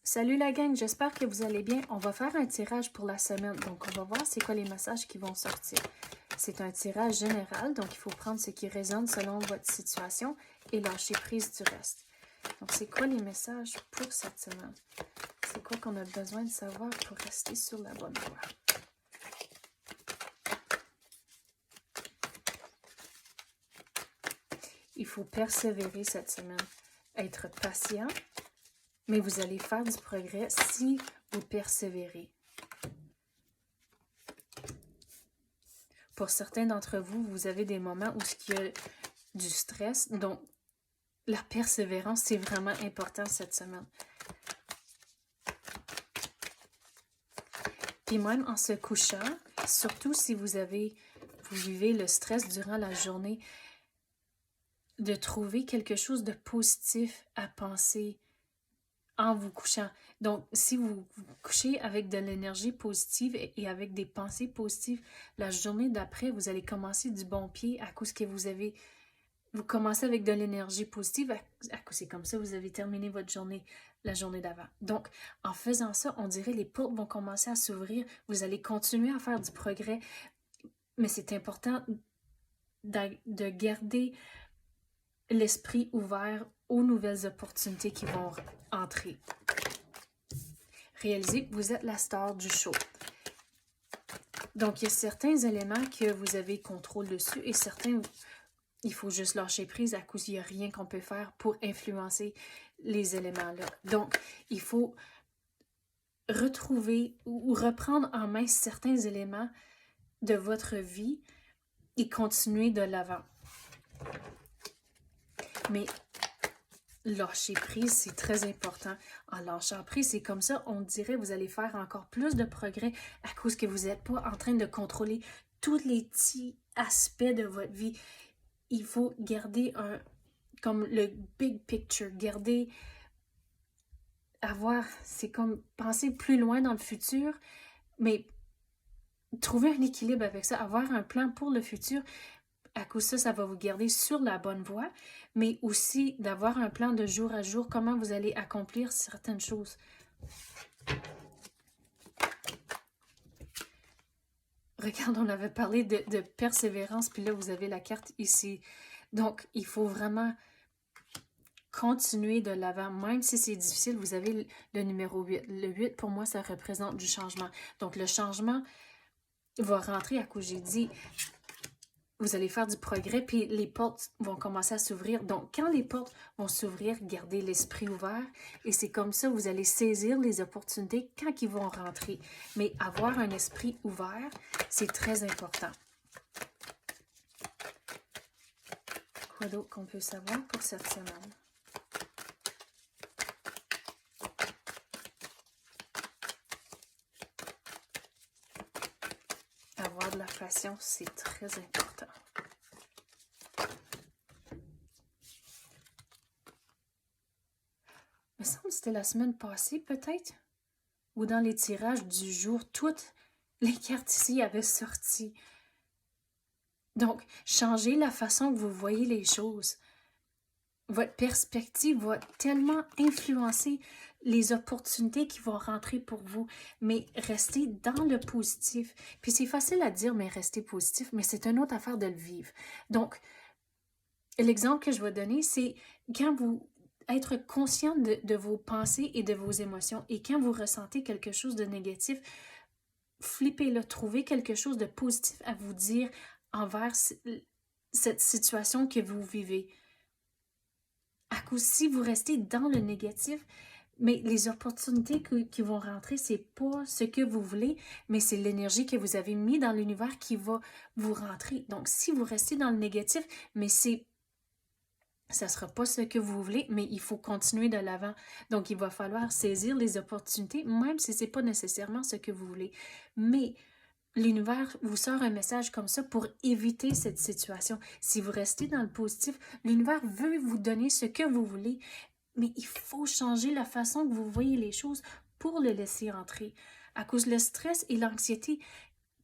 Salut la gang, j'espère que vous allez bien. On va faire un tirage pour la semaine. Donc, on va voir c'est quoi les messages qui vont sortir. C'est un tirage général, donc il faut prendre ce qui résonne selon votre situation et lâcher prise du reste. Donc, c'est quoi les messages pour cette semaine? C'est quoi qu'on a besoin de savoir pour rester sur la bonne voie? Il faut persévérer cette semaine, être patient, mais vous allez faire du progrès si vous persévérez. Pour certains d'entre vous, vous avez des moments où il y a du stress, donc la persévérance, c'est vraiment important cette semaine. Puis même en se couchant, surtout si vous vivez le stress durant la journée, de trouver quelque chose de positif à penser en vous couchant. Donc, si vous vous couchez avec de l'énergie positive et avec des pensées positives, la journée d'après, vous allez commencer du bon pied à cause que vous commencez avec de l'énergie positive, à cause c'est comme ça, vous avez terminé votre journée, la journée d'avant. Donc, en faisant ça, on dirait les portes vont commencer à s'ouvrir, vous allez continuer à faire du progrès, mais c'est important de garder l'esprit ouvert aux nouvelles opportunités qui vont entrer. Réalisez que vous êtes la star du show. Donc, il y a certains éléments que vous avez contrôle dessus et certains, il faut juste lâcher prise à cause qu'il n'y a rien qu'on peut faire pour influencer les éléments-là. Donc, il faut retrouver ou reprendre en main certains éléments de votre vie et continuer de l'avant. Mais lâcher prise, c'est très important. En lâchant prise, c'est comme ça, on dirait que vous allez faire encore plus de progrès à cause que vous n'êtes pas en train de contrôler tous les petits aspects de votre vie. Il faut garder comme le big picture, c'est comme penser plus loin dans le futur, mais trouver un équilibre avec ça, avoir un plan pour le futur. À cause de ça, ça va vous garder sur la bonne voie, mais aussi d'avoir un plan de jour à jour, comment vous allez accomplir certaines choses. Regarde, on avait parlé de persévérance, puis là, vous avez la carte ici. Donc, il faut vraiment continuer de l'avant, même si c'est difficile. Vous avez le numéro 8. Le 8, pour moi, ça représente du changement. Donc, le changement va rentrer à cause, j'ai dit, vous allez faire du progrès, puis les portes vont commencer à s'ouvrir. Donc, quand les portes vont s'ouvrir, gardez l'esprit ouvert. Et c'est comme ça, vous allez saisir les opportunités quand ils vont rentrer. Mais avoir un esprit ouvert, c'est très important. Quoi d'autre qu'on peut savoir pour cette semaine? Avoir de la patience, c'est très important. Il me semble que c'était la semaine passée, peut-être? Ou dans les tirages du jour, toutes les cartes ici avaient sorti. Donc, changez la façon que vous voyez les choses. Votre perspective va tellement influencer les opportunités qui vont rentrer pour vous, mais restez dans le positif. Puis c'est facile à dire, mais restez positif, mais c'est une autre affaire de le vivre. Donc, l'exemple que je vais donner, c'est quand vous être conscient de vos pensées et de vos émotions, et quand vous ressentez quelque chose de négatif, flippez-le, trouvez quelque chose de positif à vous dire envers cette situation que vous vivez. À cause si vous restez dans le négatif, mais les opportunités qui vont rentrer, c'est pas ce que vous voulez, mais c'est l'énergie que vous avez mis dans l'univers qui va vous rentrer. Donc, si vous restez dans le négatif, mais ça sera pas ce que vous voulez, mais il faut continuer de l'avant. Donc, il va falloir saisir les opportunités, même si c'est pas nécessairement ce que vous voulez. Mais l'univers vous sort un message comme ça pour éviter cette situation. Si vous restez dans le positif, l'univers veut vous donner ce que vous voulez, mais il faut changer la façon que vous voyez les choses pour le laisser entrer. À cause du stress et l'anxiété,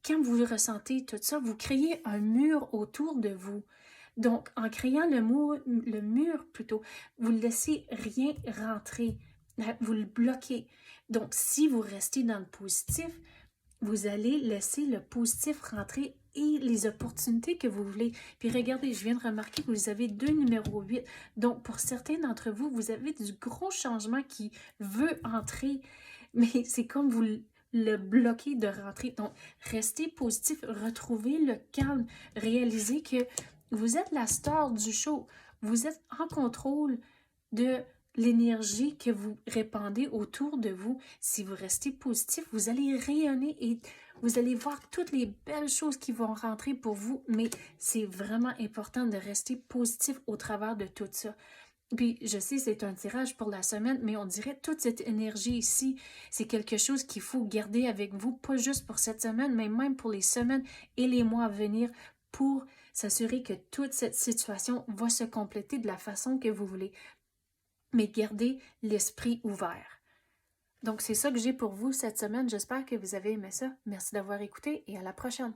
quand vous ressentez tout ça, vous créez un mur autour de vous. Donc, en créant le mur plutôt, vous ne laissez rien rentrer. Vous le bloquez. Donc, si vous restez dans le positif, vous allez laisser le positif rentrer et les opportunités que vous voulez. Puis regardez, je viens de remarquer que vous avez 2 numéros 8. Donc, pour certains d'entre vous, vous avez du gros changement qui veut entrer, mais c'est comme vous le bloquez de rentrer. Donc, restez positif, retrouvez le calme, réalisez que vous êtes la star du show. Vous êtes en contrôle de l'énergie que vous répandez autour de vous. Si vous restez positif, vous allez rayonner et vous allez voir toutes les belles choses qui vont rentrer pour vous, mais c'est vraiment important de rester positif au travers de tout ça. Puis, je sais, c'est un tirage pour la semaine, mais on dirait toute cette énergie ici, c'est quelque chose qu'il faut garder avec vous, pas juste pour cette semaine, mais même pour les semaines et les mois à venir, pour s'assurer que toute cette situation va se compléter de la façon que vous voulez. Mais gardez l'esprit ouvert. Donc, c'est ça que j'ai pour vous cette semaine. J'espère que vous avez aimé ça. Merci d'avoir écouté et à la prochaine.